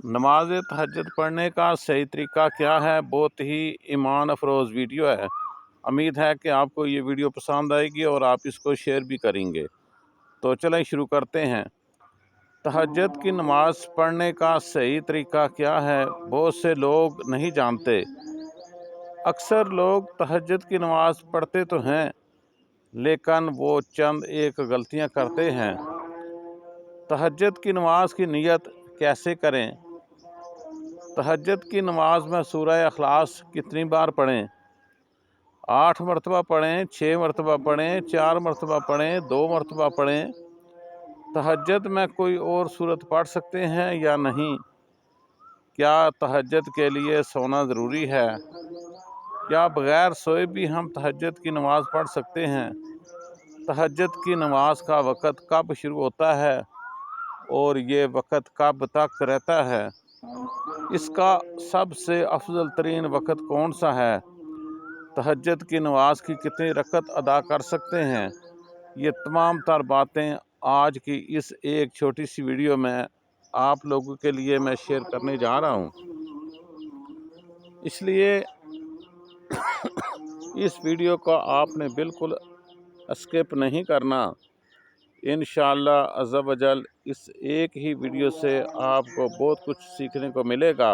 नमाज तहज्जुद पढ़ने का सही तरीका क्या है? बहुत ही ईमान अफरोज़ वीडियो है। उम्मीद है कि आपको ये वीडियो पसंद आएगी और आप इसको शेयर भी करेंगे। तो चलें शुरू करते हैं। तहज्जुद की नमाज पढ़ने का सही तरीका क्या है? बहुत से लोग नहीं जानते। अक्सर लोग तहज्जुद की नमाज पढ़ते तो हैं, लेकिन वो चंद एक गलतियां करते हैं। तहज्जुद की नमाज की नीयत कैसे करें? तहज्जुद की नमाज में सूरह इखलास कितनी बार पढ़ें? 8 मरतबा पढ़ें, 6 मरतबा पढ़ें, 4 मरतबा पढ़ें, 2 मरतबा पढ़ें? तहज्जुद में कोई और सूरत पढ़ सकते हैं या नहीं? क्या तहज्जुद के लिए सोना ज़रूरी है? क्या बग़ैर सोए भी हम तहज्जुद की नमाज पढ़ सकते हैं? तहज्जुद की नमाज का वक़्त कब शुरू होता है और ये वक़्त कब तक रहता है? इसका सबसे अफजल तरीन वक़्त कौन सा है? तहज्जुद की नमाज की कितनी रकअत अदा कर सकते हैं? ये तमाम तर बातें आज की इस एक छोटी सी वीडियो में आप लोगों के लिए मैं शेयर करने जा रहा हूँ। इसलिए इस वीडियो को आपने बिल्कुल स्किप नहीं करना। इंशाअल्लाह अज़्ज़ा वजल इस एक ही वीडियो से आपको बहुत कुछ सीखने को मिलेगा।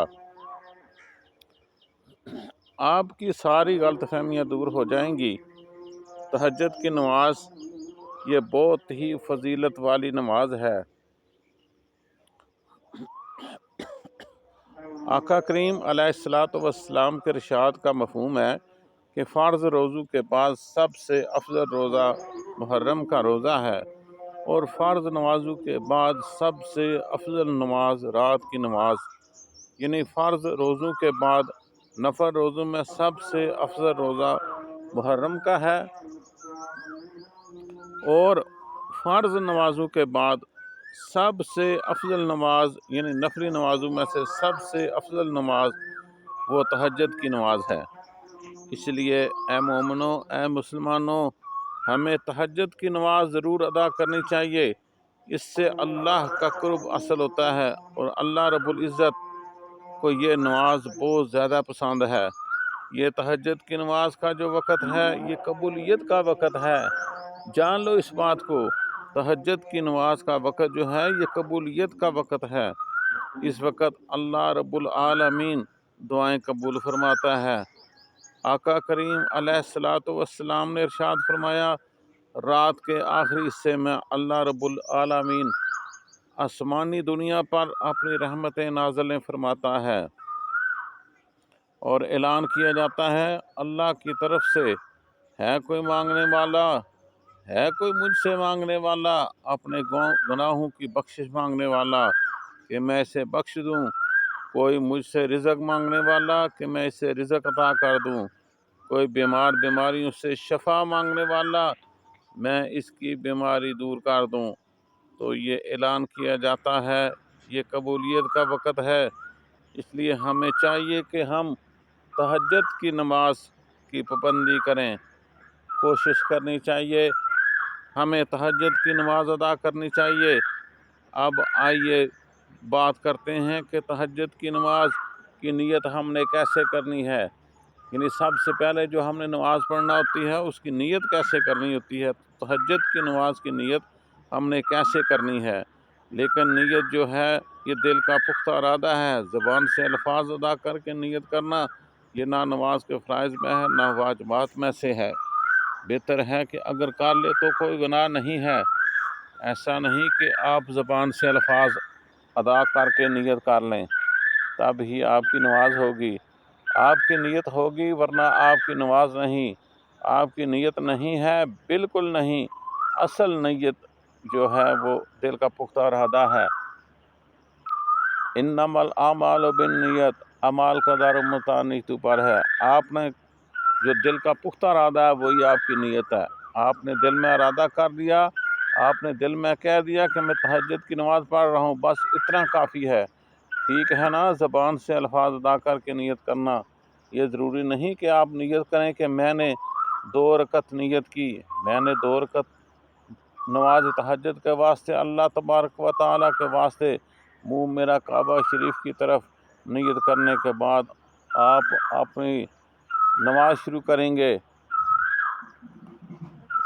आपकी सारी गलतफहमियाँ दूर हो जाएंगी। तहज्जुद की नमाज ये बहुत ही फजीलत वाली नमाज है। आका करीम अलैहिस्सलातु वस्सलाम के इरशाद का मफ़हूम है कि फ़र्ज़ रोज़ू के बाद सबसे अफजल रोज़ा मुहर्रम का रोज़ा है और फ़र्ज़ नमाजों के बाद सबसे अफजल नमाज रात की नमाज, यानी फ़र्ज़ रोज़ों के बाद नफल रोज़ों में सबसे अफजल रोज़ा मुहर्रम का है और फ़र्ज़ नमाजों के बाद सबसे अफजल नमाज यानी नफली नमाजों में से सबसे अफजल नमाज वो तहज्जुद की नमाज है। इसलिए ए मोमिनो, ए मुसलमानों, हमें तहज्जुद की नमाज ज़रूर अदा करनी चाहिए। इससे अल्लाह का कुर्ब हासिल होता है और अल्लाह रब्बुल इज़्ज़त को ये नमाज बहुत ज़्यादा पसंद है। ये तहज्जुद की नमाज का जो वक़्त है ये कबूलियत का वक़्त है। जान लो इस बात को। तहज्जुद की नमाज का वक़्त जो है ये कबूलियत का वक़्त है। इस वक़्त अल्लाह रब्बुल आलमीन दुआएं कबूल फरमाता है। आका करीम अलैहिस्सलातु वस्सलाम ने इरशाद फरमाया, रात के आखिरी हिस्से में अल्लाह रब्बुल आलमीन आसमानी दुनिया पर अपनी रहमतें नाज़िल फरमाता है और ऐलान किया जाता है अल्लाह की तरफ से, है कोई मांगने वाला, है कोई मुझसे मांगने वाला, अपने गुनाहों की बख्शिश मांगने वाला कि मैं इसे बख्श दूं। कोई मुझसे रिज़्क़ मांगने वाला कि मैं इसे रिज़्क़ अता कर दूं। कोई बीमार बीमारियों से शफा मांगने वाला, मैं इसकी बीमारी दूर कर दूं। तो ये ऐलान किया जाता है, ये कबूलियत का वक़्त है। इसलिए हमें चाहिए कि हम तहज्जुद की नमाज की पाबंदी करें। कोशिश करनी चाहिए, हमें तहज्जुद की नमाज अदा करनी चाहिए। अब आइए बात करते हैं कि तहज्जुद की नमाज की नीयत हमने कैसे करनी है। यानी सबसे पहले जो हमने नमाज़ पढ़ना होती है उसकी नीयत कैसे करनी होती है। तहज्जुद की नमाज की नीयत हमने कैसे करनी है। लेकिन नीयत जो है ये दिल का पुख्ता इरादा है। ज़बान से अल्फाज अदा करके नीयत करना ये ना नमाज के फ़राइज़ में है ना वाजिबात में से है। बेहतर है कि अगर कर ले तो कोई गुनाह नहीं है। ऐसा नहीं कि आप ज़बान से अल्फाज अदा करके नीयत कर लें, तब ही आपकी नमाज होगी। आपकी नीयत होगी वरना आपकी नमाज नहीं। आपकी नीयत नहीं है, बिल्कुल नहीं। असल नीयत जो है वो दिल का पुख्ता इरादा है। इन्नमल आमालु बिन्नियत, अमाल का दारुमदार नीयत पर है। आपने जो दिल का पुख्ता इरादा है वही आपकी नीयत है। आपने दिल में इरादा कर दिया, आपने दिल में कह दिया कि मैं तहज्जुद की नमाज़ पढ़ रहा हूँ, बस इतना काफ़ी है। ठीक है ना, ज़बान से अल्फाज अदा करके नीयत करना। ये ज़रूरी नहीं कि आप नीयत करें कि मैंने 2 रकत नीयत की, मैंने 2 रकत नमाज तहज्जुद के वास्ते अल्लाह तबारक व तआला के वास्ते मुंह मेरा काबा शरीफ की तरफ नियत करने के बाद आप अपनी नमाज शुरू करेंगे।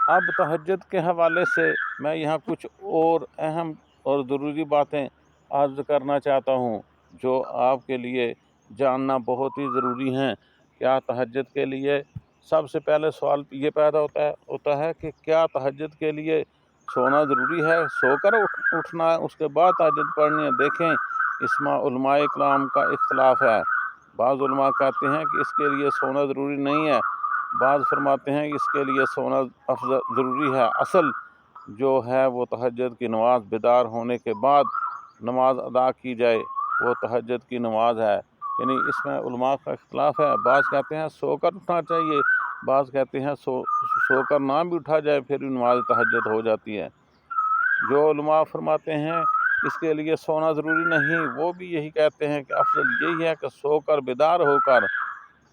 अब तहज्जुद के हवाले से मैं यहाँ कुछ और अहम और ज़रूरी बातें अर्ज़ करना चाहता हूँ जो आपके लिए जानना बहुत ही ज़रूरी हैं। क्या तहज्जुद के लिए सबसे पहले सवाल ये पैदा होता है कि क्या तहज्जुद के लिए सोना ज़रूरी है, सोकर उठना है उसके बाद तहज्जुद पढ़नी है? देखें, इसमें उलमाए इकराम का इख्तिलाफ है। बाज़ उलमा कहते हैं कि इसके लिए सोना ज़रूरी नहीं है, बाज़ फरमाते हैं कि इसके लिए सोना ज़रूरी है। असल जो है वो तहज्जुद की नमाज़ बेदार होने के बाद नमाज अदा की जाए, वो तहज्जुद की नमाज है। यानी इसमें उलमा का इख्तिलाफ है। बाज़ कहते हैं सोकर उठना चाहिए, बाज़ कहते हैं सोकर ना भी उठा जाए फिर भी नमाज तहज्जुद हो जाती है। जो उलमा फरमाते हैं इसके लिए सोना ज़रूरी नहीं, वो भी यही कहते हैं कि अफजल यही है कि सोकर बेदार होकर,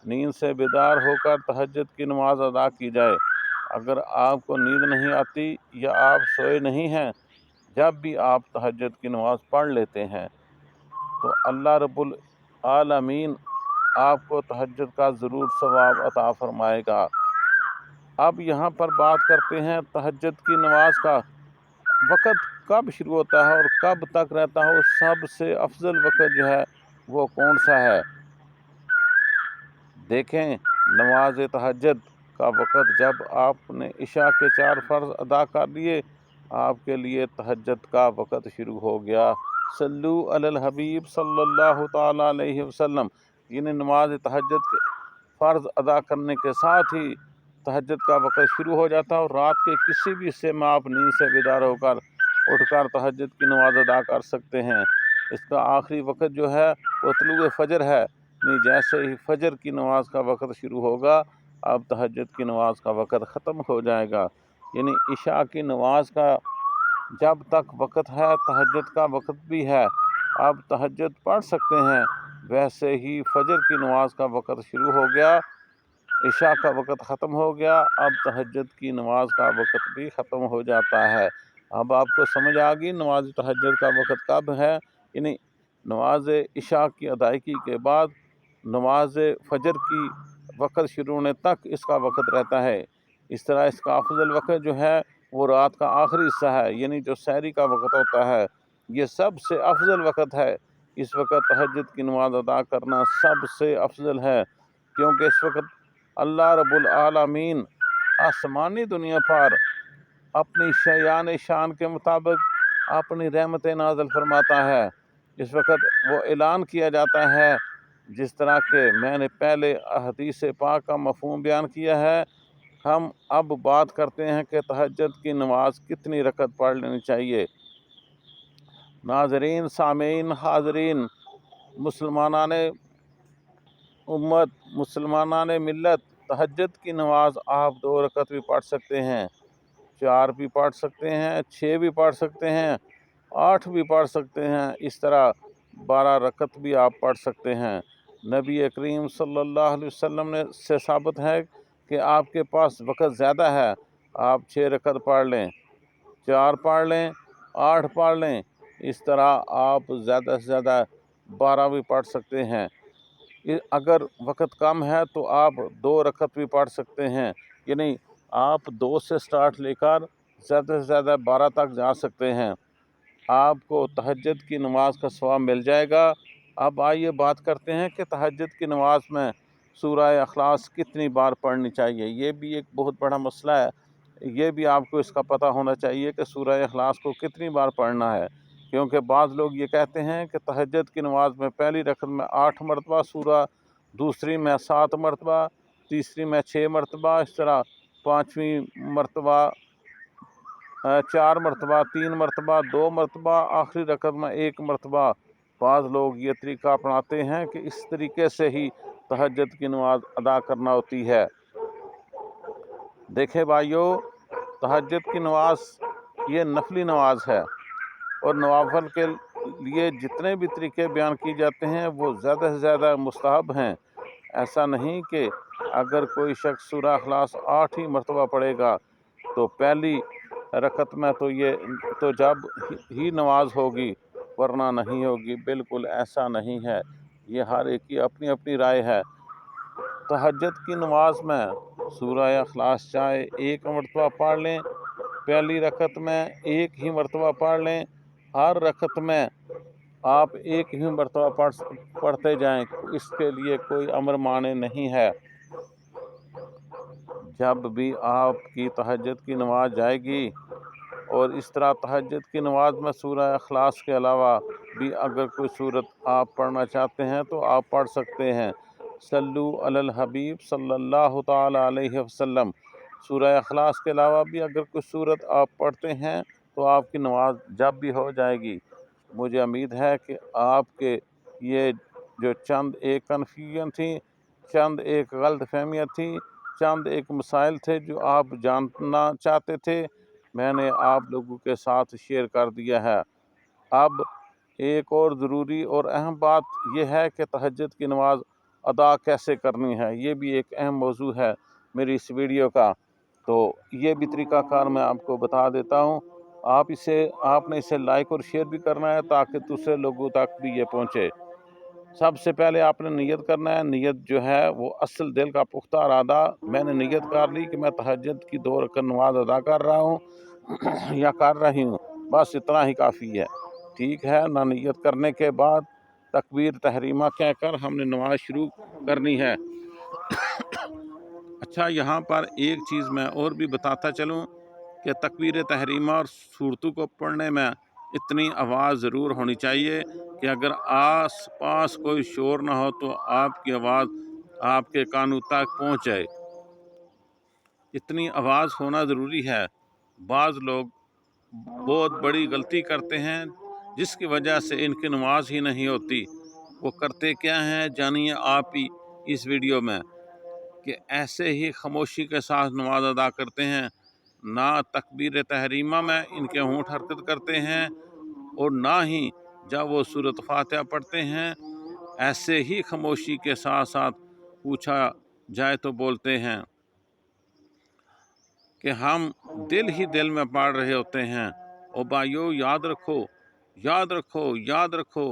नींद से बेदार होकर तहज्जुद की नमाज अदा की जाए। अगर आपको नींद नहीं आती या आप सोए नहीं हैं, जब भी आप तहज्जुद की नमाज पढ़ लेते हैं तो अल्लाह रब्बुल आलमीन आपको तहज्जुद का ज़रूर सवाब अता फरमाएगा। अब यहाँ पर बात करते हैं तहज्जुद की नमाज का वक़्त कब शुरू होता है और कब तक रहता है, और सबसे अफजल वक़्त जो है वो कौन सा है। देखें, नमाज तहज्जुद का वक़्त जब आपने इशा के 4 फ़र्ज़ अदा कर लिए, आपके लिए तहज्जुद का वक़्त शुरू हो गया। सल्लू अलल हबीब सल्लल्लाहु ताला अलैहि वसल्लम। यानी नमाज तहज्जुद के फ़र्ज़ अदा करने के साथ ही तहज्जुद का वक़्त शुरू हो जाता है और रात के किसी भी हिस्से में आप नींद से बेदार होकर उठकर तहज्जुद की नमाज अदा कर सकते हैं। इसका आखिरी वक़्त जो है वो तुलुए फ़जर है। नहीं, जैसे ही फजर की नमाज का वक़्त शुरू होगा, अब तहज्जुद की नमाज का वक़्त ख़त्म हो जाएगा। यानी इशा की नमाज का जब तक वक़्त है तहज्जुद का वक़्त भी है। अब तहज्जुद पढ़ सकते हैं। वैसे ही फजर की नमाज का वक़्त शुरू हो गया, इशा का वक़्त ख़त्म हो गया, अब तहज्जुद की नमाज का वक़्त भी ख़त्म हो जाता है। अब आपको समझ आ गई नमाज तहज्जुद का वक़्त कब है। यानी नमाज इशा की अदायगी के बाद नमाज फ़जर की वक़्त शुरू होने तक इसका वक़्त रहता है। इस तरह इसका अफजल वक़्त जो है वो रात का आखिरी हिस्सा है, यानी जो सहरी का वक़्त होता है, ये सबसे अफजल वक़्त है। इस वक़्त तहज्जुद की नमाज अदा करना सबसे अफजल है, क्योंकि इस वक़्त अल्लाह रब्बुल आलमीन आसमानी दुनिया पर अपनी शयान शान के मुताबिक अपनी रहमतें नाज़िल फरमाता है। इस वक़्त वो ऐलान किया जाता है, जिस तरह के मैंने पहले हदीस पाक का मफ़हूम बयान किया है। हम अब बात करते हैं कि तहज्जुद की नमाज कितनी रकत पढ़ लेनी चाहिए। नाज़रीन, सामीन, हाज़रीन, मुसलमानान उम्मत, मुसलमानान मिल्लत, तहज्जुद की नमाज आप 2 रकत भी पढ़ सकते हैं, 4 भी पढ़ सकते हैं, 6 भी पढ़ सकते हैं, 8 भी पढ़ सकते हैं। इस तरह 12 रकत भी आप पढ़ सकते हैं। नबी करीम सल्लल्लाहु अलैहि वसल्लम ने से साबित है कि आपके पास वक़्त ज़्यादा है, आप 6 रकत पढ़ लें, 4 पढ़ लें, 8 पढ़ लें। इस तरह आप ज़्यादा से ज़्यादा 12 भी पढ़ सकते हैं। अगर वक़्त कम है तो आप 2 रकत भी पढ़ सकते हैं। यानी आप 2 से स्टार्ट लेकर ज़्यादा से ज़्यादा 12 तक जा सकते हैं। आपको तहज्जुद की नमाज का सवाब मिल जाएगा। अब आइए बात करते हैं कि तहज्जुद की नमाज में सूरह इखलास कितनी बार पढ़नी चाहिए। ये भी एक बहुत बड़ा मसला है। ये भी आपको इसका पता होना चाहिए कि सूरह इखलास को कितनी बार पढ़ना है, क्योंकि बाज़ लोग ये कहते हैं कि तहज्जुद की नमाज में पहली रकत में 8 मरतबा सूरह, दूसरी में 7 मरतबा, तीसरी में 6 मरतबा, इस तरह पाँचवीं मरतबा 4 मरतबा, 3 मरतबा, 2 मरतबा, आखिरी रकत में 1 मरतबा। बाज़ लोग ये तरीका अपनाते हैं कि इस तरीके से ही तहज्जुद की नमाज अदा करना होती है। देखें भाइयों, तहज्जुद की नमाज ये नफली नमाज है और नवाफिल के लिए जितने भी तरीके बयान किए जाते हैं वो ज़्यादा से ज़्यादा मुस्तहब हैं। ऐसा नहीं कि अगर कोई शख्स सूरह इखलास 8 ही मरतबा पढ़ेगा तो पहली रकत में तो जब ही नमाज होगी वरना नहीं होगी। बिल्कुल ऐसा नहीं है, ये हर एक की अपनी अपनी राय है। तहज्जुद की नमाज में सूरह इखलास चाहे एक मरतबा पढ़ लें, पहली रकत में एक ही मरतबा पढ़ लें, हर रकत में आप एक ही मरतबा पढ़ते जाएं, इसके लिए कोई अमर माने नहीं है। जब भी आपकी तहज्जुद की नमाज जाएगी और इस तरह तहज्जुद की नमाज में सूरह इखलास के अलावा भी अगर कोई सूरत आप पढ़ना चाहते हैं तो आप पढ़ सकते हैं। सल्लु अलल हबीब सल्लल्लाहु ताला अलैहि वसल्लम। सूरह इखलास के अलावा भी अगर कोई सूरत आप पढ़ते हैं तो आपकी नमाज जब भी हो जाएगी। मुझे उम्मीद है कि आपके ये जो चंद एक कन्फ्यूजन थी, चंद एक गलत फहमियाँ थी, चंद एक मसाइल थे जो आप जानना चाहते थे, मैंने आप लोगों के साथ शेयर कर दिया है। अब एक और ज़रूरी और अहम बात यह है कि तहज्जुद की नमाज अदा कैसे करनी है, ये भी एक अहम मौजू है मेरी इस वीडियो का। तो ये भी तरीक़ाकार मैं आपको बता देता हूँ। आपने इसे लाइक और शेयर भी करना है ताकि दूसरे लोगों तक भी ये पहुँचे। सबसे पहले आपने नियत करना है। नियत जो है वो असल दिल का पुख्ता इरादा। मैंने नियत कर ली कि मैं तहज्जुद की 2 रकात नमाज अदा कर रहा हूँ या कर रही हूँ, बस इतना ही काफ़ी है। ठीक है ना। नियत करने के बाद तकबीर तहरीमा कहकर हमने नमाज शुरू करनी है। अच्छा, यहाँ पर एक चीज़ मैं और भी बताता चलूँ कि तकबीर तहरीमा और सूरतों को पढ़ने में इतनी आवाज़ ज़रूर होनी चाहिए कि अगर आस पास कोई शोर ना हो तो आपकी आवाज़ आपके कानों तक पहुँच जाए। इतनी आवाज़ होना ज़रूरी है। बाज़ लोग बहुत बड़ी गलती करते हैं जिसकी वजह से इनकी नमाज ही नहीं होती। वो करते क्या हैं जानिए आप ही इस वीडियो में, कि ऐसे ही खामोशी के साथ नमाज अदा करते हैं। ना तकबीर तहरीमा में इनके होंठ हरकत करते हैं और ना ही जब वो सूरत फातिहा पढ़ते हैं ऐसे ही खामोशी के साथ साथ पूछा जाए तो बोलते हैं कि हम दिल ही दिल में पढ़ रहे होते हैं। ओ भाइयों, याद रखो, याद रखो, याद रखो,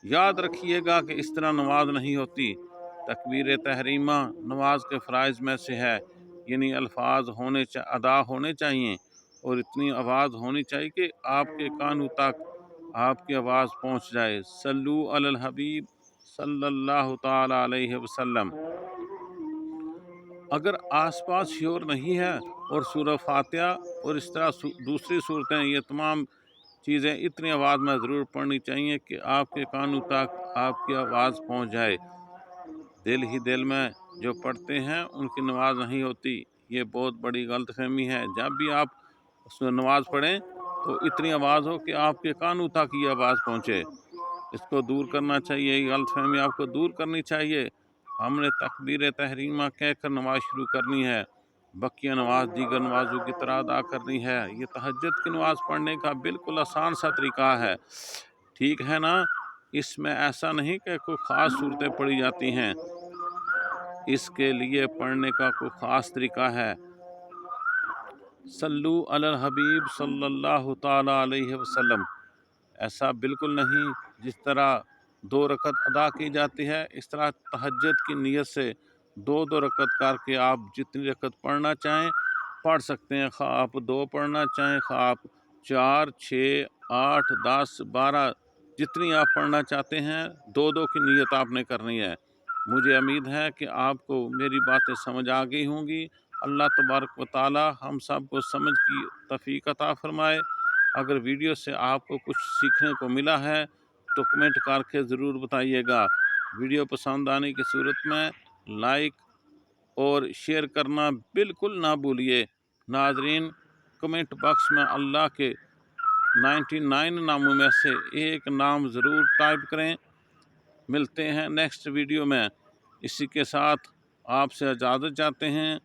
याद रखिएगा कि इस तरह नमाज नहीं होती। तकबीर तहरीमा नमाज के फ़राइज़ में से है, यानी अल्फाज अदा होने चाहिए और इतनी आवाज़ होनी चाहिए कि आपके कानों तक आपकी आवाज़ पहुंच जाए। सल्लु अलल हबीब सल्लल्लाहु ताला अलैहि वसल्लम। अगर आसपास शोर नहीं है और सूरह फातिहा और इस तरह दूसरी सूरतें, ये तमाम चीज़ें इतनी आवाज़ में ज़रूर पढ़नी चाहिए कि आपके कानों तक आपकी आवाज़ पहुंच जाए। दिल ही दिल में जो पढ़ते हैं उनकी नमाज नहीं होती, ये बहुत बड़ी गलतफहमी है। जब भी आप नमाज पढ़ें तो इतनी आवाज़ हो कि आपके कानों तक ये आवाज़ पहुँचे। इसको दूर करना चाहिए, ये गलतफहमी आपको दूर करनी चाहिए। हमने तकबीर तहरीमा कहकर नमाज शुरू करनी है, बकिया नमाज दीगर नमाजों की तरह अदा करनी है। ये तहज्जुद की नमाज पढ़ने का बिल्कुल आसान सा तरीका है, ठीक है ना। इसमें ऐसा नहीं कि कोई ख़ास सूरतें पढ़ी जाती हैं, इसके लिए पढ़ने का कोई ख़ास तरीका है। सल्लु अलल हबीब सल्लल्लाहु ताला अलैहि वसल्लम। ऐसा बिल्कुल नहीं जिस तरह 2 रकत अदा की जाती है, इस तरह तहज्जुद की नीयत से 2-2 रकत करके आप जितनी रकत पढ़ना चाहें पढ़ सकते हैं। खा आप 2 पढ़ना चाहें, खा आप 4, 6, 8, 10, 12 जितनी आप पढ़ना चाहते हैं 2-2 की नीयत आपने करनी है। मुझे उम्मीद है कि आपको मेरी बातें समझ आ गई होंगी। अल्लाह तबारक व तआला हम सब को समझ की तौफीक अता फरमाए। अगर वीडियो से आपको कुछ सीखने को मिला है तो कमेंट करके ज़रूर बताइएगा। वीडियो पसंद आने की सूरत में लाइक और शेयर करना बिल्कुल ना भूलिए। नाज़रीन, कमेंट बॉक्स में अल्लाह के 99 नामों में से एक नाम ज़रूर टाइप करें। मिलते हैं नेक्स्ट वीडियो में। इसी के साथ आपसे इजाज़त चाहते हैं।